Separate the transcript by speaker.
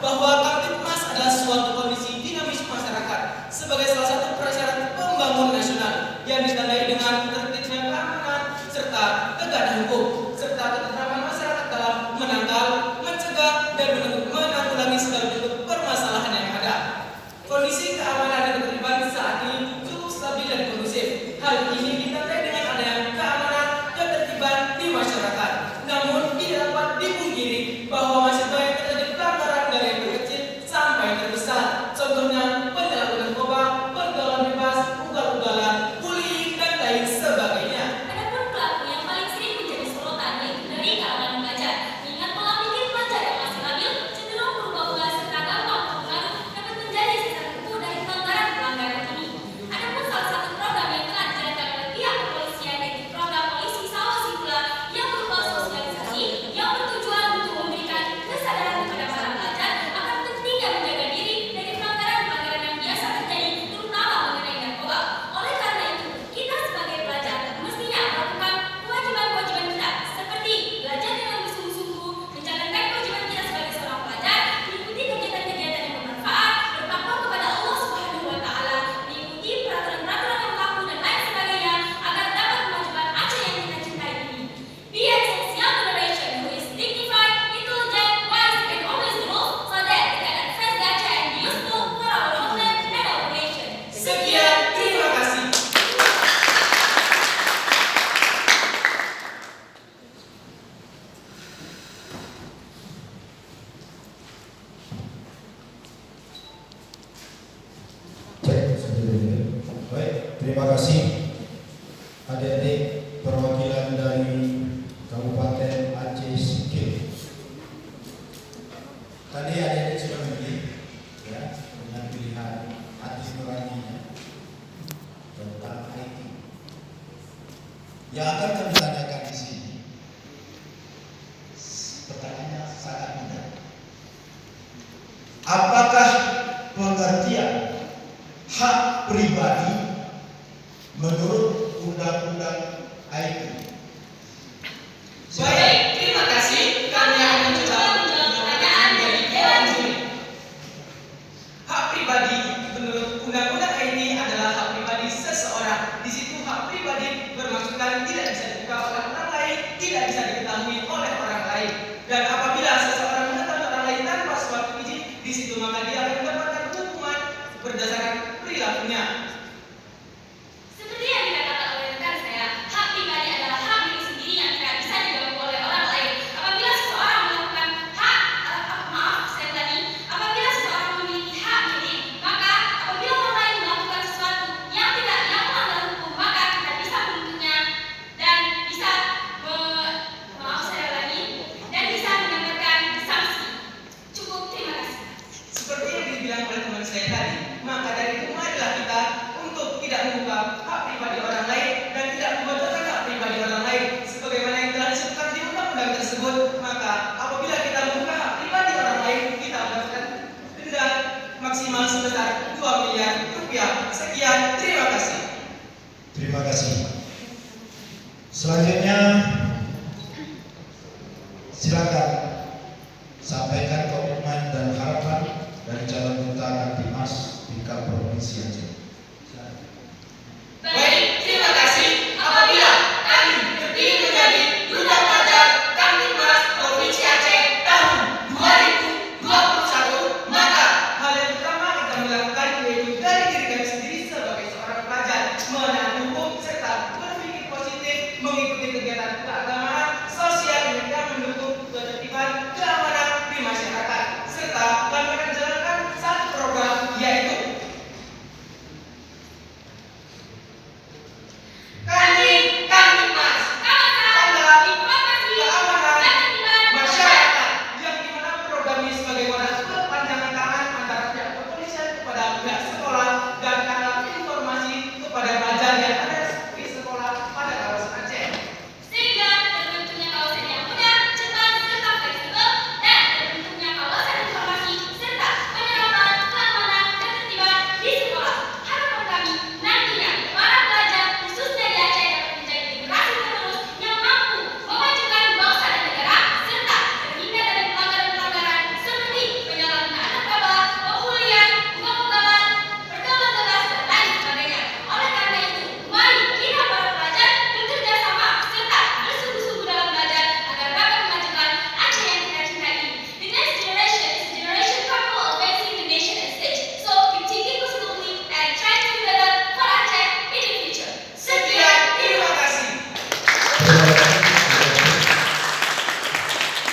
Speaker 1: bahwa Kamtipmas adalah suatu kondisi dinamis masyarakat sebagai salah satu prasyarat pembangunan nasional yang ditandai dengan tertibnya keamanan serta tegaknya hukum serta ketentraman masyarakat dalam menangkal, mencegah dan menanggulangi segala bentuk permasalahan yang ada. Kondisi keamanan dan ketertiban saat ini cukup stabil dan kondusif. Hal ini ditandai dengan adanya keamanan dan ketertiban di masyarakat. Namun tidak dapat dipungkiri bahwa masih banyak terjadi pelanggaran dari yang terkecil sampai yang terbesar. Contohnya penyalahgunaan narkoba, pergaulan bebas, ugal-ugalan, bullying dan lain sebagainya.
Speaker 2: Adapun pelaku yang paling sering menjadi sorotan yaitu dari kalangan pelajar. Mengingat pola pikir pelajar yang masih labil cenderung berubah-ubah serta gampang terpengaruh dapat menjadi sasaran empuk dari pelanggaran ini. Adapun salah satu program yang telah dijalankan oleh pihak kepolisian yaitu program Polisi Sawah Sipula yang berupa sosialisasi yang bertujuan untuk memberikan kesadaran kepada para pelajar akan pentingnya menjaga diri dari pelanggaran-pelanggaran yang biasa terjadi terutama mengenai narkoba. Oleh karena itu, kita sebagai pelajar mestinya melakukan kewajiban-kewajiban kita seperti belajar dengan bersungguh-sungguh, menjalankan kewajiban kita sebagai seorang pelajar, mengikuti kegiatan-kegiatan yang bermanfaat, bertakwa kepada Allah Subhanahu wa Ta'ala, mengikuti peraturan-peraturan yang berlaku dan lain sebagainya agar dapat memajukan Aceh yang kita cintai ini. Be a young generation who is dignified, intelligent, wise, and always rules so that we can advance the Aceh and be useful for our homeland and our nation.
Speaker 1: Sekian, terima kasih.
Speaker 3: Cek sendiri. Baik, terima kasih adik-adik perwakilan dari Kabupaten Aceh Sikil. Tadi adik-adik sudah memilih ya dengan pilihan hati nuraninya tentang IT. Yang akan kami tanyakan di sini, pertanyaannya sangat mudah. Apakah pengertian hak pribadi menurut Undang-Undang IT?
Speaker 1: Baik, terima kasih. Kami akan mencoba menjawab pertanyaan dari Dewan Juri. Hak pribadi menurut Undang-Undang IT adalah hak pribadi seseorang. Di situ hak pribadi bermaksudkan tidak bisa dibuka oleh orang lain, tidak bisa diketahui oleh orang lain. Dan apabila seseorang mengetahui orang lain tanpa suatu izin, di situ maka dia akan mendapatkan hukuman berdasarkan perilakunya.
Speaker 2: Seperti yang dikatakan oleh rekan saya, hak pribadi adalah hak milik sendiri yang tidak bisa diganggu oleh orang lain. Apabila seseorang melakukan apabila seseorang memiliki hak milik, maka apabila orang lain melakukan sesuatu yang melanggar hukum, maka kita bisa menuntutnya dan bisa mendapatkan sanksi. Cukup, terima kasih.
Speaker 1: Seperti yang dibilang oleh teman saya tadi, maka dari itu marilah kita untuk tidak membuka hak pribadi orang lain dan tidak membocorkan hak pribadi orang lain. Sebagaimana yang telah disebutkan di undang-undang tersebut, maka apabila kita membuka hak pribadi orang lain, kita mendapatkan denda maksimal sebesar 2 miliar rupiah. Sekian, terima kasih.
Speaker 3: Terima kasih. Selanjutnya silakan sampaikan komitmen dan harapan dari calon duta Kamtipmas tingkat provinsi Aceh. Silakan.
Speaker 1: Baik, terima kasih. Apabila kami terpilih menjadi Duta Pelajar Kamtipmas Provinsi Aceh tahun 2021, maka hal yang pertama yang kami lakukan yaitu dari diri kami sendiri sebagai seorang pelajar menaati hukum serta berpikir positif, mengikuti kegiatan keagamaan